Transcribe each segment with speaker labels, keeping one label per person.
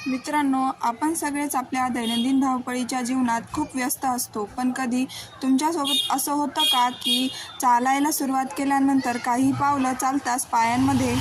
Speaker 1: मित्रांनो, आपण सगळेच आपल्या दैनंदिन धावपळीच्या जीवनात खूप व्यस्त असतो. पण कधी तुमच्यासोबत असं होतं का, की चालायला सुरुवात केल्यानंतर काही पावलं चालताच पायांमध्ये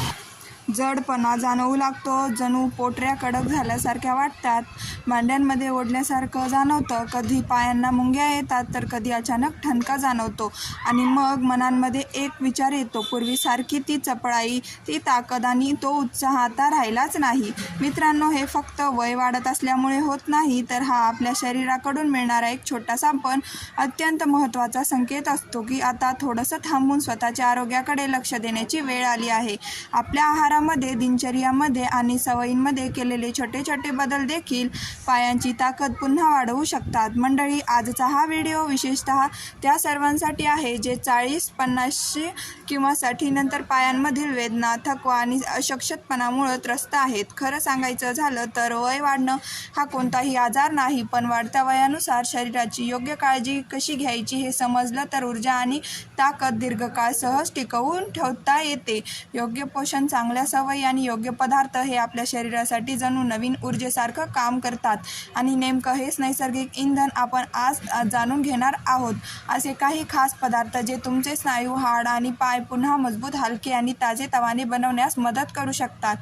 Speaker 1: जडपणा जाणवू लागतो, जणू पोटऱ्या कडक झाल्यासारख्या वाटतात, मांड्यांमध्ये ओढल्यासारखं जाणवतं, कधी पायांना मुंग्या येतात तर कधी अचानक ठणका जाणवतो आणि मग मनांमध्ये एक विचार येतो, पूर्वीसारखी ती चपळाई, ती ताकद आणि तो उत्साह आता राहिलाच नाही. मित्रांनो, हे फक्त वय वाढत असल्यामुळे होत नाही, तर हा आपल्या शरीराकडून मिळणारा एक छोटासा पण अत्यंत महत्त्वाचा संकेत असतो, की आता थोडंसं थांबून स्वतःच्या आरोग्याकडे लक्ष देण्याची वेळ आली आहे. आपल्या आहारामध्ये, दिनचर्यामध्ये आणि सवयींमध्ये केलेले छोटे छोटे बदल देखील पायांची ताकद पुन्हा वाढवू शकतात. मंडळी, आजचा हा व्हिडिओ विशेषतः त्या सर्वांसाठी आहे जे 40-50 किंवा 60 नंतर पायांमधील वेदना, थकवा आणि अशक्तपणामुळे त्रस्त आहेत. खरं सांगायचं झालं तर वय वाढणं हा कोणताही आजार नाही, पण वाढत्या वयानुसार शरीराची योग्य काळजी कशी घ्यायची हे समजलं तर ऊर्जा आणि ताकद दीर्घकाळ सहज टिकवून ठेवता येते. योग्य पोषण, चांगल्या सवयी आणि योग्य पदार्थ हे आपल्या शरीरासाठी जणू नवीन ऊर्जेसारखं काम करतात आणि नेमकं हेच नैसर्गिक इंधन आपण आज जाणून घेणार आहोत. असे काही खास पदार्थ जे तुमचे स्नायू, हाड आणि पाय पुन्हा मजबूत, हलके आणि ताजेतवाने बनवण्यास मदत करू शकतात.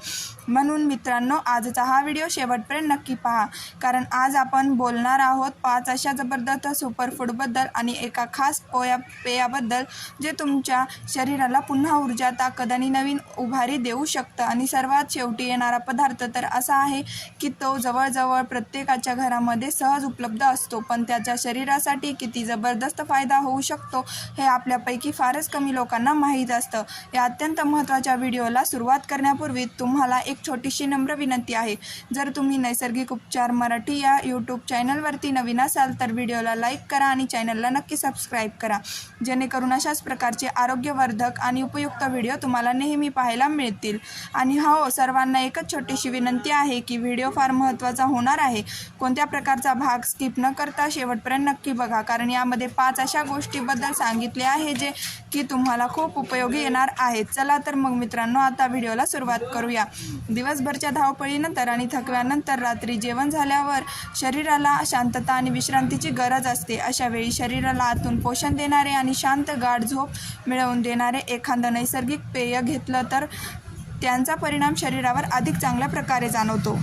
Speaker 1: म्हणून मित्रांनो, आजचा हा व्हिडिओ शेवटपर्यंत नक्की पहा, कारण आज आपण बोलणार आहोत 5 अशा जबरदस्त सुपरफूडबद्दल आणि एका खास पेयाबद्दल जे तुमच्या शरीराला पुन्हा ऊर्जा, ताकद आणि नवीन उभारी देऊ शकतं. आणि सर्वात शेवटी येणारा पदार्थ तर असा आहे की तो जवळजवळ प्रत्येकाच्या घरामध्ये सहज उपलब्ध असतो, पण त्याच्या शरीरासाठी किती जबरदस्त फायदा होऊ शकतो हे आपल्यापैकी फारच कमी लोकांना माहीत असतं. या अत्यंत महत्त्वाच्या व्हिडिओला सुरुवात करण्यापूर्वी तुम्हाला एक छोटीशी नम्र विनंती आहे. जर तुम्ही नैसर्गिक उपचार मराठी या यूट्यूब चॅनलवरती नवीन असाल तर व्हिडिओला लाईक करा आणि चॅनलला नक्की सबस्क्राईब करा, जेणेकरून अशाच प्रकारचे आरोग्यवर्धक आणि उपयुक्त व्हिडिओ तुम्हाला नेहमी पाहायला मिळतील. आणि हो, सर्वांना एकच छोटीशी विनंती आहे की व्हिडिओ फार महत्त्वाचा होणार आहे. कोणत्या प्रकारचा भाग स्किप न करता शेवटपर्यंत नक्की बघा, कारण यामध्ये 5 अशा गोष्टीबद्दल सांगितले आहे जे की तुम्हाला खूप उपयोगी येणार आहेत. चला तर मग मित्रांनो, आता व्हिडिओला सुरुवात करूया. दिवसभरच्या धावपळीनंतर आणि थकव्यानंतर रात्री जेवण झाल्यावर शरीराला शांतता आणि विश्रांतीची गरज असते. अशा वेळी शरीराला आतून पोषण देणारे आणि शांत गाढ झोप मिळवून देणारे एखादं नैसर्गिक पेय घेतलं तर त्यांचा परिणाम शरीरावर अधिक चांगल्या प्रकारे जाणवतो.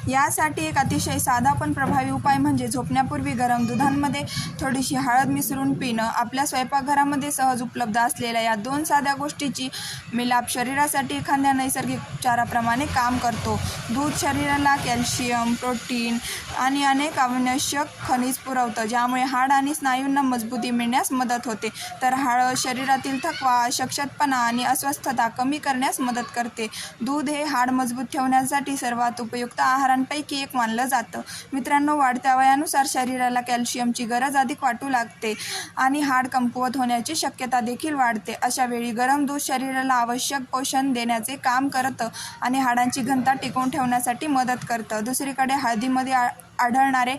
Speaker 1: यासाठी एक अतिशय साधा पण प्रभावी उपाय म्हणजे झोपण्यापूर्वी गरम दुधामध्ये थोडीशी हळद मिसळून पिणं. आपल्या स्वयंपाकघरामध्ये सहज उपलब्ध असलेल्या या 2 साध्या गोष्टीची मिलाप शरीरासाठी एखाद्या नैसर्गिक उपचाराप्रमाणे काम करतो. दूध शरीराला कॅल्शियम, प्रोटीन आणि अनेक आवश्यक खनिज पुरवतं, ज्यामुळे हाड आणि स्नायूंना मजबूती मिळण्यास मदत होते. तर हळद शरीरातील थकवा, अशक्तपणा आणि अस्वस्थता कमी करण्यास मदत करते. दूध हे हाड मजबूत ठेवण्यासाठी सर्वात उपयुक्त आहारांपैकी एक मानलं जातं. मित्रांनो, वाढत्या वयानुसार शरीराला कॅल्शियमची गरज अधिक वाटू लागते आणि हाड कमकुवत होण्याची शक्यता देखील वाढते. अशा वेळी गरम दूध शरीराला आवश्यक पोषण देण्याचे काम करतं आणि हाडांची घनता टिकवून ठेवण्यासाठी मदत करतं. दुसरीकडे हळदीमध्ये आढळणारे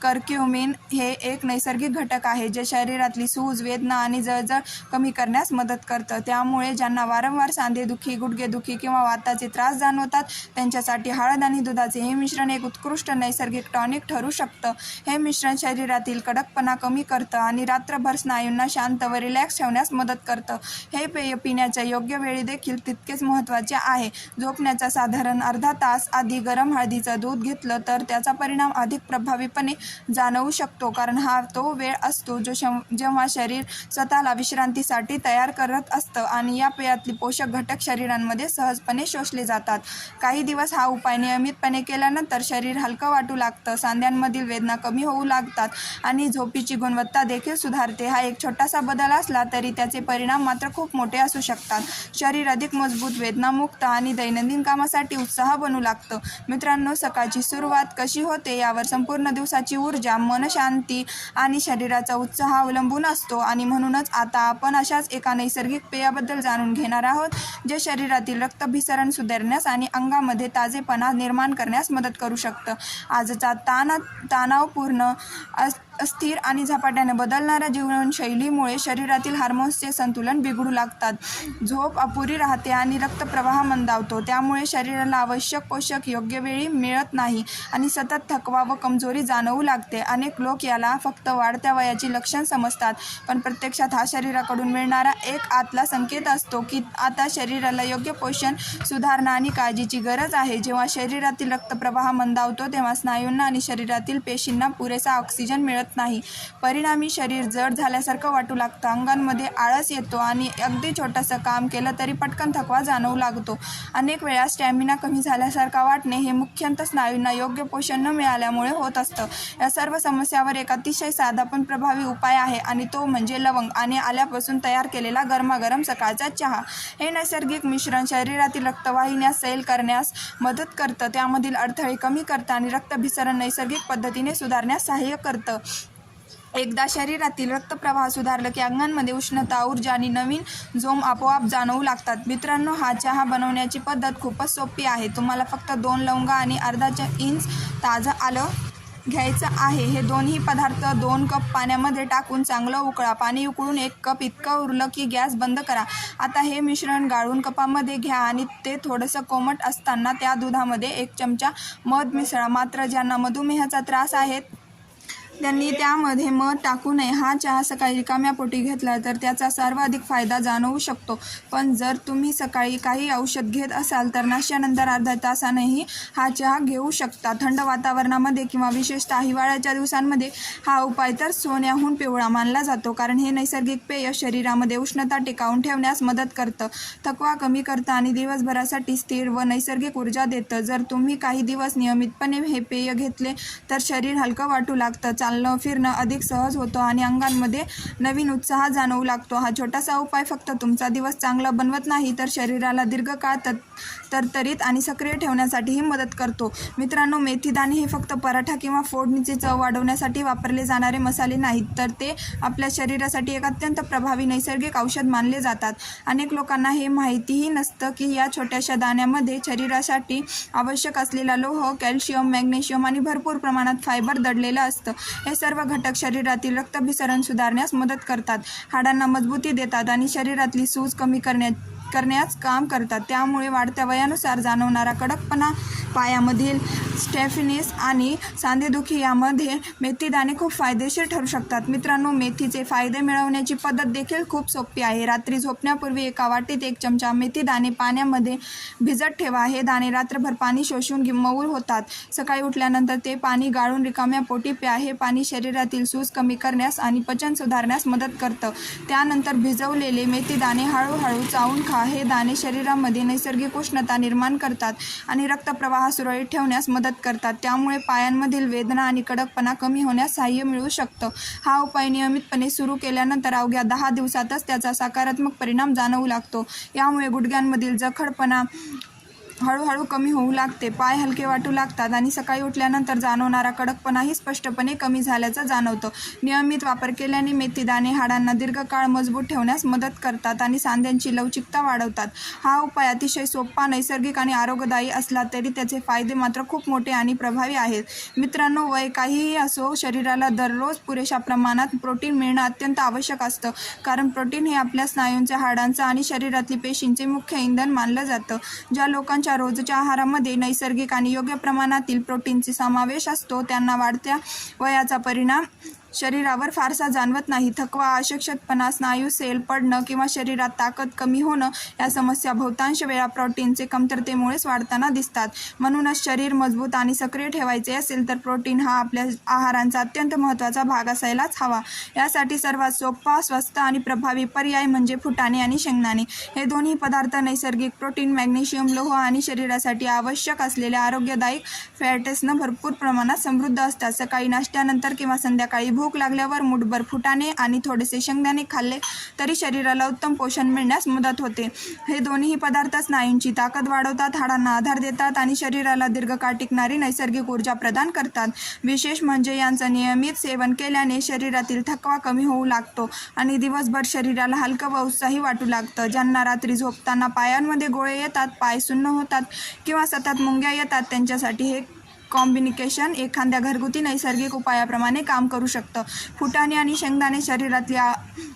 Speaker 1: कर्क्युमिन हे एक नैसर्गिक घटक आहे जे शरीरातली सूज, वेदना आणि जळजळ कमी करण्यास मदत करतं. त्यामुळे ज्यांना वारंवार सांधेदुखी, गुडघेदुखी किंवा वाताचे त्रास जाणवतात त्यांच्यासाठी हळद आणि दुधाचे हे मिश्रण एक उत्कृष्ट नैसर्गिक टॉनिक ठरू शकतं. हे मिश्रण शरीरातील कडकपणा कमी करतं आणि रात्रभर स्नायूंना शांत व रिलॅक्स ठेवण्यास मदत करतं. हे पेय पिण्याच्या योग्य वेळी देखील तितकेच महत्त्वाचे आहे. झोपण्याचा साधारण अर्धा तास आधी गरम हळदीचं दूध घेतलं तर त्याचा परिणाम अधिक प्रभावीपणे जाणवू शकतो, कारण हा तो वेळ असतो जो जेव्हा शरीर स्वतःला विश्रांतीसाठी तयार करत असतं आणि या पेयातली पोषक घटक शरीरामध्ये सहजपणे शोषले जातात. काही दिवस हा उपाय नियमितपणे केल्यानंतर शरीर हलकं वाटू लागतं, सांध्यांमधील वेदना कमी होऊ लागतात आणि झोपीची गुणवत्ता देखील सुधारते. हा एक छोटासा बदल असला तरी त्याचे परिणाम मात्र खूप मोठे असू शकतात. शरीर अधिक मजबूत, वेदनामुक्त आणि दैनंदिन कामासाठी उत्साह बनू लागतं. मित्रांनो, सकाळची सुरुवात कशी होते यावर संपूर्ण दिवसाची ऊर्जा, मनशांती आणि शरीराचा उत्साह अवलंबून असतो आणि म्हणूनच आता आपण अशाच एका नैसर्गिक पेयाबद्दल जाणून घेणार आहोत जे शरीरातील रक्तभिसरण सुधारण्यास आणि अंगामध्ये ताजेपणा निर्माण करण्यास मदत करू शकतं. आजचा तणावपूर्ण अस्थिर आणि झपाट्याने बदलणाऱ्या जीवनशैलीमुळे शरीरातील हार्मोन्सचे संतुलन बिघडू लागतात. झोप अपुरी राहते आणि रक्तप्रवाह मंदावतो. त्यामुळे शरीराला आवश्यक पोषक योग्य वेळी मिळत नाही आणि सतत थकवा व कमजोरी जाणवू लागते. अनेक लोक याला फक्त वाढत्या वयाची लक्षण समजतात, पण प्रत्यक्षात हा शरीराकडून मिळणारा एक आतला संकेत असतो की आता शरीराला योग्य पोषण, सुधारणा आणि काळजीची गरज आहे. जेव्हा शरीरातील रक्तप्रवाह मंदावतो तेव्हा स्नायूंना आणि शरीरातील पेशींना पुरेसा ऑक्सिजन मिळत नाही. परिणामी शरीर जड झाल्यासारखं वाटू लागतं, अंगांमध्ये आळस येतो आणि अगदी छोटंसं काम केलं तरी पटकन थकवा जाणवू लागतो. अनेक वेळा स्टॅमिना कमी झाल्यासारखा वाटणे हे मुख्यतः स्नायूंना योग्य पोषण न मिळाल्यामुळे होत असतं. या सर्व समस्यावर एक अतिशय साधा पण प्रभावी उपाय आहे आणि तो म्हणजे लवंग आणि आल्यापासून तयार केलेला गरमागरम सकाळचा चहा. हे नैसर्गिक मिश्रण शरीरातील रक्तवाहिन्या सैल करण्यास मदत करतं, त्यामधील अडथळे कमी करतं आणि रक्तभिसरण नैसर्गिक पद्धतीने सुधारण्यास सहाय्य करतं. एकदा शरीरातील रक्तप्रवाह सुधारलं की अंगांमध्ये उष्णता, ऊर्जा आणि नवीन जोम आपोआप जाणवू लागतात. मित्रांनो, हा चहा बनवण्याची पद्धत खूपच सोपी आहे. तुम्हाला फक्त 2 लवंगा आणि अर्धा इंच ताजं आलं घ्यायचं आहे. हे दोन्ही पदार्थ 2 कप पाण्यामध्ये टाकून चांगलं उकळा. पाणी उकळून 1 कप इतकं उरलं की गॅस बंद करा. आता हे मिश्रण गाळून कपामध्ये घ्या आणि ते थोडंसं कोमट असताना त्या दुधामध्ये 1 चमचा मध मिसळा. मात्र ज्यांना मधुमेहाचा त्रास आहे त्यांनी त्यामध्ये मध टाकू नये. हा चहा सकाळी रिकाम्या पोटी घेतला तर त्याचा सर्वाधिक फायदा जाणवू शकतो. पण जर तुम्ही सकाळी काही औषध घेत असाल तर नाश्त्यानंतर अर्ध्या तासानेही हा चहा घेऊ शकता. थंड वातावरणामध्ये किंवा विशेषतः हिवाळ्याच्या दिवसांमध्ये हा उपाय तर सोन्याहून पिवळा मानला जातो, कारण हे नैसर्गिक पेय शरीरामध्ये उष्णता टिकावून ठेवण्यास मदत करतं, थकवा कमी करतं आणि दिवसभरासाठी स्थिर व नैसर्गिक ऊर्जा देतं. जर तुम्ही काही दिवस नियमितपणे हे पेय घेतले तर शरीर हलकं वाटू लागतं, चालणं फिरणं अधिक सहज होतं आणि अंगांमध्ये नवीन उत्साह जाणवू लागतो. हा छोटासा उपाय फक्त तुमचा दिवस चांगला बनवत नाही तर शरीराला दीर्घकाळ तरतरीत आणि सक्रिय ठेवण्यासाठीही मदत करतो. मित्रांनो, मेथीदाणे हे फक्त पराठा किंवा फोडणीची चव वाढवण्यासाठी वापरले जाणारे मसाले नाहीत, तर ते आपल्या शरीरासाठी एक अत्यंत प्रभावी नैसर्गिक औषध मानले जातात. अनेक लोकांना हे माहितीही नसतं की या छोट्याशा दाण्यामध्ये शरीरासाठी आवश्यक असलेला लोह, कॅल्शियम, मॅग्नेशियम आणि भरपूर प्रमाणात फायबर दडलेलं असतं. हे सर्व घटक शरीरातील रक्तभिसरण सुधारण्यास मदत करतात, हाडांना मजबूती देतात आणि शरीरातली सूज कमी करण्यास काम करतात. त्यामुळे वाढत्या वयानुसार जाणवणारा कडकपणा, पायामधील स्टिफनेस आणि सांधेदुखी यामध्ये मेथीदाणे खूप फायदेशीर ठरू शकतात. मित्रांनो, मेथीचे फायदे मिळवण्याची पद्धत देखील खूप सोपी आहे. रात्री झोपण्यापूर्वी एका वाटीत 1 चमचा मेथीदाणे पाण्यामध्ये भिजत ठेवा. हे दाणे रात्रभर पाणी शोषून मऊ होतात. सकाळी उठल्यानंतर ते पाणी गाळून रिकाम्या पोटी प्या. हे पाणी शरीरातील सूज कमी करण्यास आणि पचन सुधारण्यास मदत करतं. त्यानंतर भिजवलेले मेथीदाणे हळूहळू चावून खा. हे दाणे शरीरामध्ये नैसर्गिक उष्णता निर्माण करतात आणि रक्तप्रवाह सुरळीत ठेवण्यास मदत करतात. त्यामुळे पायांमधील वेदना आणि कडकपणा कमी होण्यास सहाय्य मिळू शकतं. हा उपाय नियमितपणे सुरू केल्यानंतर अवघ्या 10 दिवसातच त्याचा सकारात्मक परिणाम जाणवू लागतो. यामुळे गुडघ्यांमधील जखडपणा हळूहळू कमी होऊ लागते, पाय हलके वाटू लागतात आणि सकाळी उठल्यानंतर जाणवणारा कडकपणाही स्पष्टपणे कमी झाल्याचं जाणवतं. नियमित वापर केल्याने मेथीदाणे हाडांना दीर्घकाळ मजबूत ठेवण्यास मदत करतात आणि सांध्यांची लवचिकता वाढवतात. हा उपाय अतिशय सोपा, नैसर्गिक आणि आरोग्यदायी असला तरी त्याचे फायदे मात्र खूप मोठे आणि प्रभावी आहेत. मित्रांनो, वय काहीही असो, शरीराला दररोज पुरेशा प्रमाणात प्रोटीन मिळणं अत्यंत आवश्यक असतं, कारण प्रोटीन हे आपल्या स्नायूंच्या, हाडांचं आणि शरीरातली पेशींचे मुख्य इंधन मानलं जातं. ज्या लोकांच्या रोजच्या आहारामध्ये नैसर्गिक आणि योग्य प्रमाणातील प्रोटीनचा समावेश असतो त्यांना वाढत्या वयाचा परिणाम शरीरावर फारसा जाणवत नाही. थकवा, अशक्तपणा, स्नायू सैल पडणं किंवा शरीरात ताकद कमी होणं या समस्या बहुतांश वेळा प्रोटीनचे कमतरतेमुळेच वाढताना दिसतात. म्हणूनच शरीर मजबूत आणि सक्रिय ठेवायचे असेल तर प्रोटीन हा आपल्या आहाराचा अत्यंत महत्त्वाचा भाग असायलाच हवा. यासाठी सर्वात सोपा, स्वस्त आणि प्रभावी पर्याय म्हणजे फुटाणे आणि शेंगदाणे. हे दोन्ही पदार्थ नैसर्गिक प्रोटीन, मॅग्नेशियम, लोह आणि शरीरासाठी आवश्यक असलेल्या आरोग्यदायी फॅट्सनं भरपूर प्रमाणात समृद्ध असतात. सकाळी नाश्त्यानंतर किंवा संध्याकाळी भूक लागल्यावर मुठभर फुटाणे आणि थोडेसे शेंगदाणे खाल्ले तरी शरीराला उत्तम पोषण मिळण्यास मदत होते. हे दोन्ही पदार्थ स्नायूंची ताकद वाढवतात, हाडांना आधार देतात आणि शरीराला दीर्घकाळ टिकणारी नैसर्गिक ऊर्जा प्रदान करतात. विशेष म्हणजे यांचं नियमित सेवन केल्याने शरीरातील थकवा कमी होऊ लागतो आणि दिवसभर शरीराला हलकं व उत्साही वाटू लागतं. ज्यांना रात्री झोपताना पायांमध्ये गोळे येतात, पाय सुन्न होतात किंवा सतत मुंग्या येतात त्यांच्यासाठी हे कॉम्बिनेशन एखाद्या घरगुती नैसर्गिक उपायाप्रमाणे काम करू शकतं. फुटाणे आणि शेंगदाणे शरीरातल्या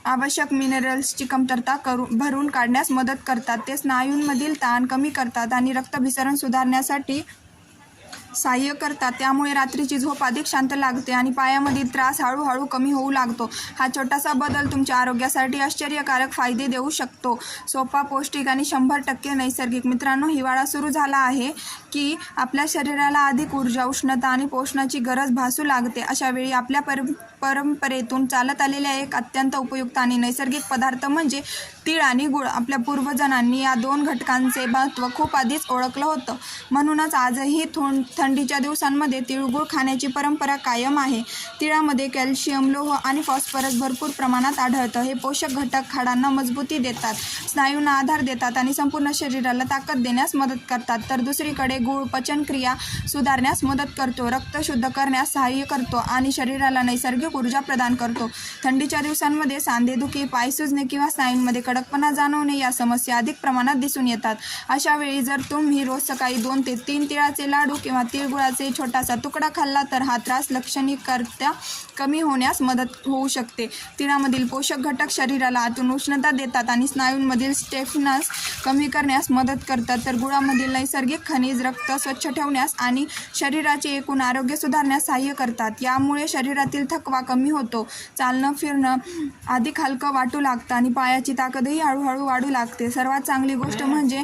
Speaker 1: आवश्यक मिनरल्सची कमतरता भरून काढण्यास मदत करतात. ते स्नायूंमधील ताण कमी करतात आणि रक्तभिसरण सुधारण्यासाठी सहाय्य करतात. त्यामुळे रात्रीची झोप अधिक शांत लागते आणि पायामधील त्रास हळूहळू कमी होऊ लागतो. हा छोटासा बदल तुमच्या आरोग्यासाठी आश्चर्यकारक फायदे देऊ शकतो. सोपा, पौष्टिक आणि 100% नैसर्गिक. मित्रांनो, हिवाळा सुरू झाला आहे की आपल्या शरीराला अधिक ऊर्जा, उष्णता आणि पोषणाची गरज भासू लागते. अशा वेळी आपल्या परंपरेतून चालत आलेल्या एक अत्यंत उपयुक्त आणि नैसर्गिक पदार्थ म्हणजे तीळ आणि गुळ. आपल्या पूर्वजांनी या 2 घटकांचे महत्त्व खूप आधीच ओळखलं होतं. म्हणूनच आजही थंडीच्या दिवसांमध्ये तिळगुळ खाण्याची परंपरा कायम आहे. तिळामध्ये कॅल्शियम, लोह आणि फॉस्फरस भरपूर प्रमाणात आढळतं. हे पोषक घटक हाडांना मजबूती देतात, स्नायूंना आधार देतात आणि संपूर्ण शरीराला ताकद देण्यास मदत करतात. तर दुसरीकडे गुळ पचनक्रिया सुधारण्यास मदत करतो, रक्त शुद्ध करण्यास सहाय्य करतो आणि शरीराला नैसर्गिक ऊर्जा प्रदान करतो. थंडीच्या दिवसांमध्ये सांधेदुखी, पाय सुजणे किंवा स्नायूंमध्ये कडकपणा जाणवणे या समस्या अधिक प्रमाणात दिसून येतात. अशा वेळी जर तुम्ही रोज सकाळी 2 ते 3 तिळाचे लाडू किंवा तिळगुळाचे छोटासा तुकडा खाल्ला तर हा त्रास लक्षणीयरित्या कमी होण्यास मदत होऊ शकते. तिळामधील पोषक घटक शरीराला आतून उष्णता देतात आणि स्नायूंमधील स्टिफनेस कमी करण्यास मदत करतात. तर गुळामधील नैसर्गिक खनिज रक्त स्वच्छ ठेवण्यास आणि शरीराचे एकूण आरोग्य सुधारण्यास सहाय्य करतात. यामुळे शरीरातील थकवा कमी होतो, चालणं फिरणं अधिक हलकं वाटू लागतं आणि पायाची ताकदही हळूहळू वाढू लागते. सर्वात चांगली गोष्ट म्हणजे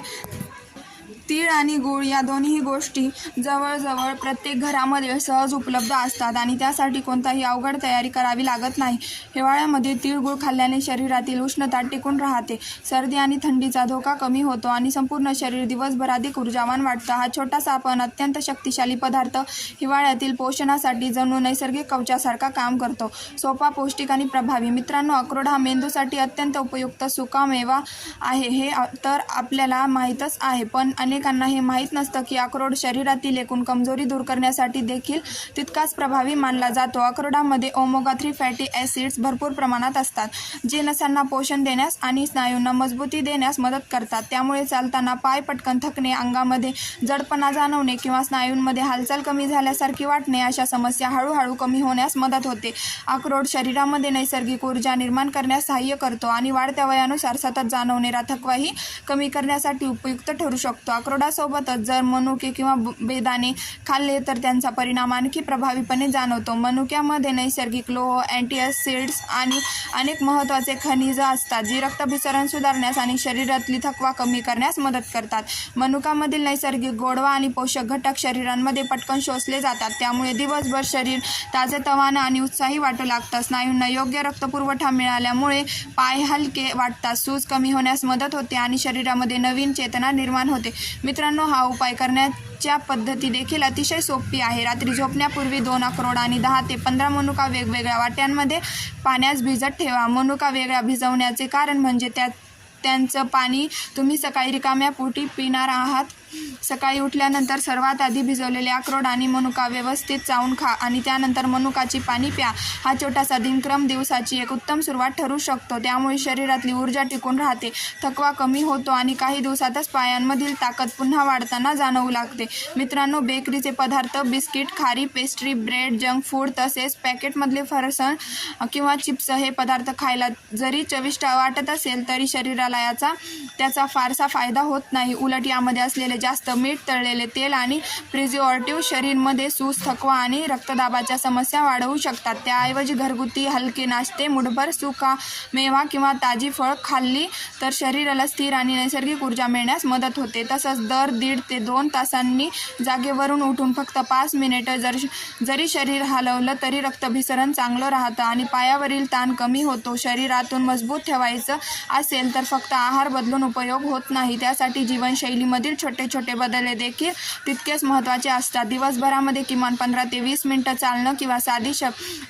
Speaker 1: तीळ आणि गूळ या दोन्ही गोष्टी जवळजवळ प्रत्येक घरामध्ये सहज उपलब्ध असतात आणि त्यासाठी कोणताही अवघड तयारी करावी लागत नाही. हिवाळ्यामध्ये तिळगुळ खाल्ल्याने शरीरातील उष्णता टिकून राहते, सर्दी आणि थंडीचा धोका कमी होतो आणि संपूर्ण शरीर दिवसभर अधिक ऊर्जावान वाटतं. हा छोटासा पण अत्यंत शक्तिशाली पदार्थ हिवाळ्यातील पोषणासाठी जणू नैसर्गिक कवचासारखा काम करतो. सोपा, पौष्टिक आणि प्रभावी. मित्रांनो, अक्रोड हा मेंदूसाठी अत्यंत उपयुक्त सुकामेवा आहे हे तर आपल्याला माहीतच आहे, पण अनेकांना हे माहीत नसतं की अक्रोड शरीरातील एकूण कमजोरी दूर करण्यासाठी देखील तितकाच प्रभावी मानला जातो. अक्रोडामध्ये ओमेगा 3 फॅटी ॲसिड्स भरपूर प्रमाणात असतात, जे नसांना पोषण देण्यास आणि स्नायूंना मजबूती देण्यास मदत करतात. त्यामुळे चालताना पाय पटकन थकणे, अंगामध्ये जडपणा जाणवणे किंवा स्नायूंमध्ये हालचाल कमी झाल्यासारखी वाटणे अशा समस्या हळूहळू कमी होण्यास मदत होते. अक्रोड शरीरामध्ये नैसर्गिक ऊर्जा निर्माण करण्यास सहाय्य करतो आणि वाढत्या वयानुसार सतत जाणवणारा थकवाही कमी करण्यासाठी उपयुक्त ठरू शकतो. अक्रोडासोबतच जर मनुके किंवा बेदाणे खाल्ले तर त्यांचा परिणाम आणखी प्रभावीपणे जाणवतो. मनुक्यामध्ये नैसर्गिक लोह, अँटीऑक्सिडंट्स आणि अनेक महत्त्वाचे खनिजं असतात, जी रक्तभिसरण सुधारण्यास आणि शरीरातली थकवा कमी करण्यास मदत करतात. मनुकामधील नैसर्गिक गोडवा आणि पोषक घटक शरीरामध्ये पटकन शोषले जातात, त्यामुळे दिवसभर शरीर ताजेतवानं आणि उत्साही वाटू लागतं. स्नायूंना योग्य रक्तपुरवठा मिळाल्यामुळे पाय हलके वाटतात, सूज कमी होण्यास मदत होते आणि शरीरामध्ये नवीन चेतना निर्माण होते. मित्रांनो, हा उपाय करण्याच्या पद्धती देखील अतिशय सोपी आहे. रात्री झोपण्यापूर्वी 2 अक्रोड आणि 10 ते 15 मनुका वेगवेगळ्या वाट्यांमध्ये पाण्यात भिजत ठेवा. मनुका वेगळ्या भिजवण्याचे कारण म्हणजे त्यांचं पाणी तुम्ही सकाळी रिकाम्या पोटी पिणार आहात. सकाळी उठल्यानंतर सर्वात आधी भिजवलेले अक्रोड आणि मनुका व्यवस्थित चावून खा आणि त्यानंतर मनुकाची पाणी प्या. हा छोटासा दिनक्रम दिवसाची एक उत्तम सुरुवात ठरू शकतो. त्यामुळे शरीरातली ऊर्जा टिकून राहते, थकवा कमी होतो आणि काही दिवसातच पायांमधील ताकद पुन्हा वाढताना जाणवू लागते. मित्रांनो, बेकरीचे पदार्थ, बिस्किट, खारी, पेस्ट्री, ब्रेड, जंक फूड तसेच पॅकेटमधले फरसाण किंवा चिप्स हे पदार्थ खायला जरी चविष्ट वाटत असेल तरी शरीराला त्याचा फारसा फायदा होत नाही. उलट यामध्ये असलेले जास्त मीठ, तळलेले तेल आणि प्रिझर्व्हेटिव्ह शरीरामध्ये सूज, थकवा आणि रक्तदाबाच्या समस्या वाढवू शकतात. त्याऐवजी घरगुती हलके नाश्ते, मुठभर सुका मेवा किंवा ताजी फळ खाल्ली तर शरीराला स्थिर आणि नैसर्गिक ऊर्जा मिळण्यास मदत होते. तसंच दर 1.5 ते 2 तासांनी जागेवरून उठून फक्त 5 मिनिटं जरी शरीर हलवलं तरी रक्तभिसरण चांगलं राहतं आणि पायावरील ताण कमी होतो. शरीरातून मजबूत ठेवायचं असेल तर फक्त आहार बदलून उपयोग होत नाही, त्यासाठी जीवनशैलीमधील छोटे छोटे बदल देखील तितकेच महत्त्वाचे असतात. दिवसभरामध्ये किमान 15 ते 20 मिनिटं चालणं किंवा साधी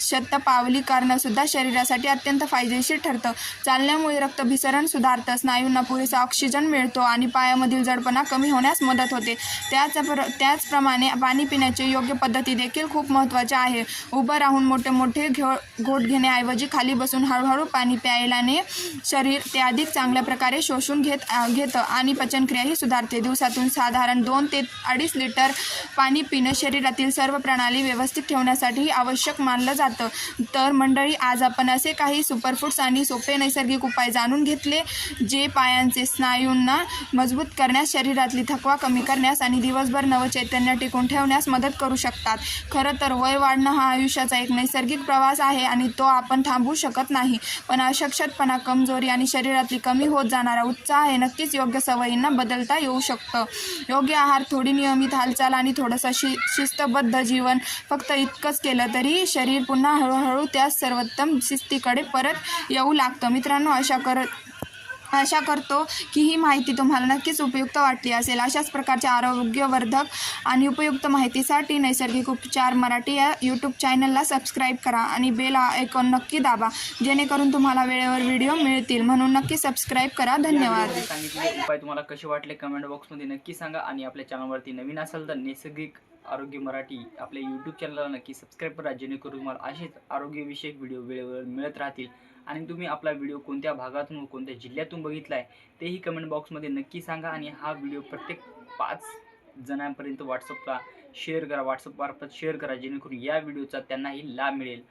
Speaker 1: शतपावली करणं सुद्धा शरीरासाठी अत्यंत फायदेशीर ठरतं. चालण्यामुळे रक्तभिसरण सुधारतं, स्नायूंना पुरेसा ऑक्सिजन मिळतो आणि पायामधील जडपणा कमी होण्यास मदत होते. त्याचप्रमाणे पाणी पिण्याची योग्य पद्धती देखील खूप महत्त्वाच्या आहे. उभं राहून मोठे घोट घेण्याऐवजी खाली बसून हळूहळू पाणी प्यायल्याने शरीर ते अधिक चांगल्या चांगल्या प्रकारे शोषून घेतं आणि पचनक्रियाही सुधारते. दिवसातून साधारण 2 ते 2.5 लिटर पाणी पिणं शरीरातील सर्व प्रणाली व्यवस्थित ठेवण्यासाठी आवश्यक मानलं जातं. तर मंडळी, आज आपण असे काही सुपरफूड्स आणि सोपे नैसर्गिक उपाय जाणून घेतले जे पायांचे स्नायूंना मजबूत करण्यास, शरीरातली थकवा कमी करण्यास आणि दिवसभर नवचैतन्य टिकून ठेवण्यास मदत करू शकतात. खरं तर वय वाढणं हा आयुष्याचा एक नैसर्गिक प्रवास आहे आणि तो आपण थांबवू शकत नाही. पण अशक्तपणा, कमजोरी आणि शरीरातली कमी होत जाणारा उत्साह हे नक्कीच योग्य सवयींना बदलता येऊ शकतं. योग्य आहार, थोडी नियमित हालचाल आणि थोडंसं शिस्तबद्ध जीवन, फक्त इतकंच केलं तरी शरीर पुन्हा हळूहळू त्या सर्वोत्तम शिस्तीकडे परत येऊ लागतं. मित्रांनो, आशा करतो की ही माहिती तुम्हाला नक्कीच उपयुक्त वाटली असेल. अशाच प्रकारच्या आरोग्यवर्धक आणि उपयुक्त माहितीसाठी नैसर्गिक उपचार मराठी या यूट्यूब चॅनलला सबस्क्राईब करा आणि बेल आयकॉन नक्की दाबा, जेणेकरून तुम्हाला वेळेवर व्हिडिओ मिळतील. म्हणून नक्की सबस्क्राईब करा. धन्यवाद.
Speaker 2: सांगितलेले उपाय तुम्हाला कसे वाटले कमेंट बॉक्समध्ये नक्की सांगा. आणि आपल्या चॅनलवरती नवीन असाल तर नैसर्गिक आरोग्य मराठी आपल्या यूट्यूब चॅनलला नक्की सबस्क्राईब करा, जेणेकरून तुम्हाला असेच आरोग्यविषयक व्हिडिओ वेळेवर मिळत राहतील. आणि तुम्ही आपला व्हिडिओ कोणत्या भागातून, कोणत्या जिल्ह्यातून बघितला आहे तेही कमेंट बॉक्समध्ये नक्की सांगा. आणि हा व्हिडिओ प्रत्येक 5 जणांपर्यंत व्हॉट्सअपला शेअर करा, व्हॉट्सअपमार्फत शेअर करा, जेणेकरून या व्हिडिओचा त्यांनाही लाभ मिळेल.